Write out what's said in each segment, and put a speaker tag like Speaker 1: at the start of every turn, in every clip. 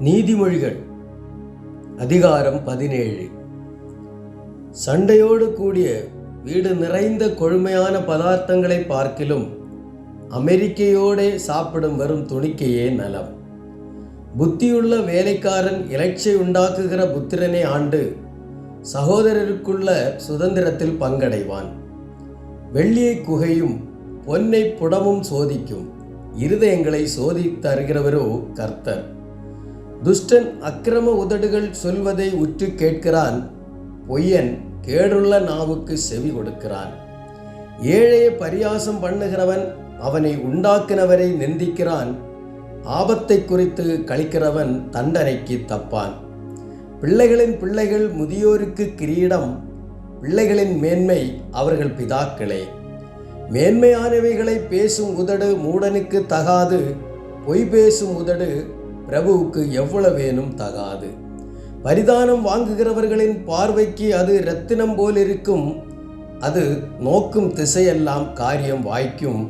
Speaker 1: நீதிமொழிகள் அதிகாரம் 17. சண்டையோடு கூடிய வீடு நிறைந்த கொழுமையான பதார்த்தங்களை பார்க்கிலும் அமெரிக்கையோடே சாப்பிடும் வரும் துணிக்கையே நலம். புத்தியுள்ள வேலைக்காரன் இலட்சை உண்டாக்குகிற புத்திரனை ஆண்டு சகோதரருக்குள்ள சுதந்திரத்தில் பங்கடைவான். வெள்ளியை குகையும் பொன்னை புடமும் சோதிக்கும், இருதயங்களை சோதித்தருகிறவரோ கர்த்தர். துஷ்டன் அக்கிரம உதடுகள் சொல்வதை உற்று கேட்கிறான், பொய்யன் கேடுள்ள நாவுக்கு செவி கொடுக்கிறான். ஏழையை பரியாசம் பண்ணுகிறவன் அவனை உண்டாக்கினவரை நிந்திக்கிறான், ஆபத்தை குறித்து கழிக்கிறவன் தண்டனைக்கு தப்பான். பிள்ளைகளின் பிள்ளைகள் முதியோருக்கு கிரீடம், பிள்ளைகளின் மேன்மை அவர்கள் பிதாக்களே. மேன்மையானவைகளை பேசும் உதடு மூடனுக்கு தகாது, பொய் பேசும் உதடு பிரபுவுக்கு எவ்வளவேனும் தகாது. பரிதானம் வாங்குகிறவர்களின் பார்வைக்கு அது இரத்தினம் போல் இருக்கும், அது நோக்கும் திசையெல்லாம் காரியம் வாய்க்கும்.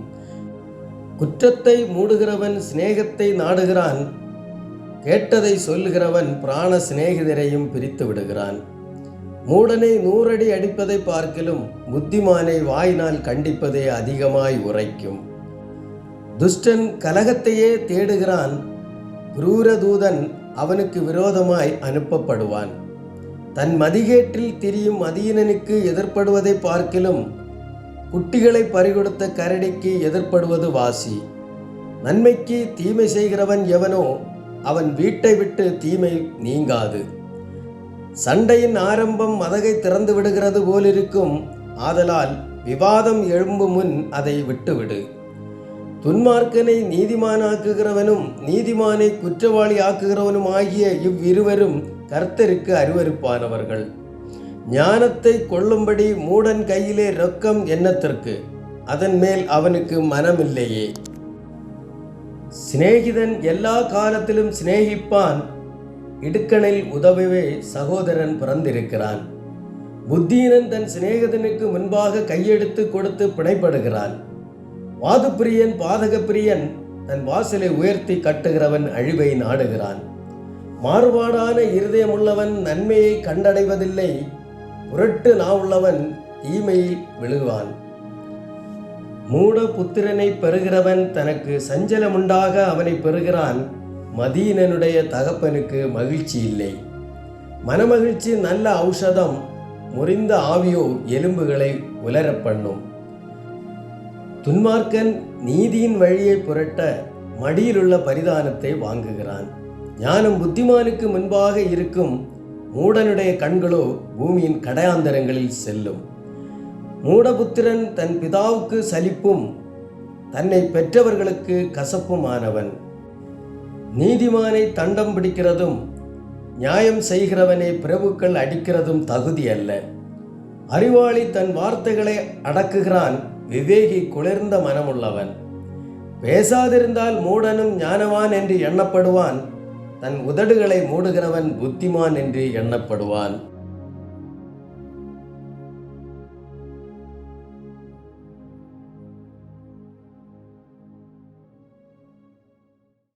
Speaker 1: குற்றத்தை மூடுகிறவன் சிநேகத்தை நாடுகிறான், கேட்டதை சொல்லுகிறவன் பிராண சிநேகிதரையும் பிரித்து விடுகிறான். மூடனை 100 அடி அடிப்பதை பார்க்கிலும் புத்திமானை வாயினால் கண்டிப்பதே அதிகமாய் உரைக்கும். துஷ்டன் கலகத்தையே தேடுகிறான், குரூரதூதன் அவனுக்கு விரோதமாய் அனுப்பப்படுவான். தன் மதிகேட்டில் திரியும் மதியினனுக்கு எதிர்ப்படுவதை பார்க்கிலும் குட்டிகளை பறிகொடுத்த கரடிக்கு எதிர்ப்படுவது வாசி. நன்மைக்கு தீமை செய்கிறவன் எவனோ அவன் வீட்டை விட்டு தீமை நீங்காது. சண்டையின் ஆரம்பம் மதகை திறந்து விடுகிறது போலிருக்கும், ஆதலால் விவாதம் எழும்பும் முன் அதை விட்டுவிடு. துன்மார்க்கனை நீதிமானாக்குகிறவனும் நீதிமானை குற்றவாளி ஆக்குகிறவனும் ஆகிய இவ்விருவரும் கர்த்தருக்கு அருவருப்பானவர்கள். ஞானத்தை கொள்ளும்படி மூடன் கையிலே ரொக்கம் எண்ணத்திற்கு, அதன் மேல் அவனுக்கு மனமில்லையே. சிநேகிதன் எல்லா காலத்திலும் சிநேகிப்பான், இடுக்கணில் உதவவே சகோதரன் பிறந்திருக்கிறான். புத்தியனன் தன் சிநேகிதனுக்கு முன்பாக கையெடுத்து கொடுத்து பிணைப்படுகிறான். வாதுப்பிரியன் பாதகப்பிரியன் தன் வாசலை உயர்த்தி கட்டுகிறவன் அழிவை நாடுகிறான். மாறுபாடான இருதயமுள்ளவன் நன்மையை கண்டடைவதில்லை, புரட்டு நாவுள்ளவன் தீமையில் விழுவான். மூட புத்திரனை பெறுகிறவன் தனக்கு சஞ்சலமுண்டாக அவனை பெறுகிறான், மதியினனுடைய தகப்பனுக்கு மகிழ்ச்சி இல்லை. மனமகிழ்ச்சி நல்ல ஔஷதம், முறிந்த ஆவியோ எலும்புகளை உலரப் பண்ணும். துன்மார்க்கன் நீதியின் வழியை புரட்ட மடியிலுள்ள பரிதானத்தை வாங்குகிறான். ஞானம் புத்திமானுக்கு முன்பாக இருக்கும், மூடனுடைய கண்களோ பூமியின் கடையாந்தரங்களில் செல்லும். மூடபுத்திரன் தன் பிதாவுக்கு சலிப்பும் தன்னை பெற்றவர்களுக்கு கசப்புமானவன். நீதிமானை தண்டம் பிடிக்கிறதும் நியாயம் செய்கிறவனை பிரபுக்கள் அடிக்கிறதும் தகுதி அல்ல. அறிவாளி தன் வார்த்தைகளை அடக்குகிறான், விவேகி குளிர்ந்த மனமுள்ளவன். பேசாதிருந்தால் மூடனும் ஞானவான் என்று எண்ணப்படுவான், தன் உதடுகளை மூடுகிறவன் புத்திமான் என்று எண்ணப்படுவான்.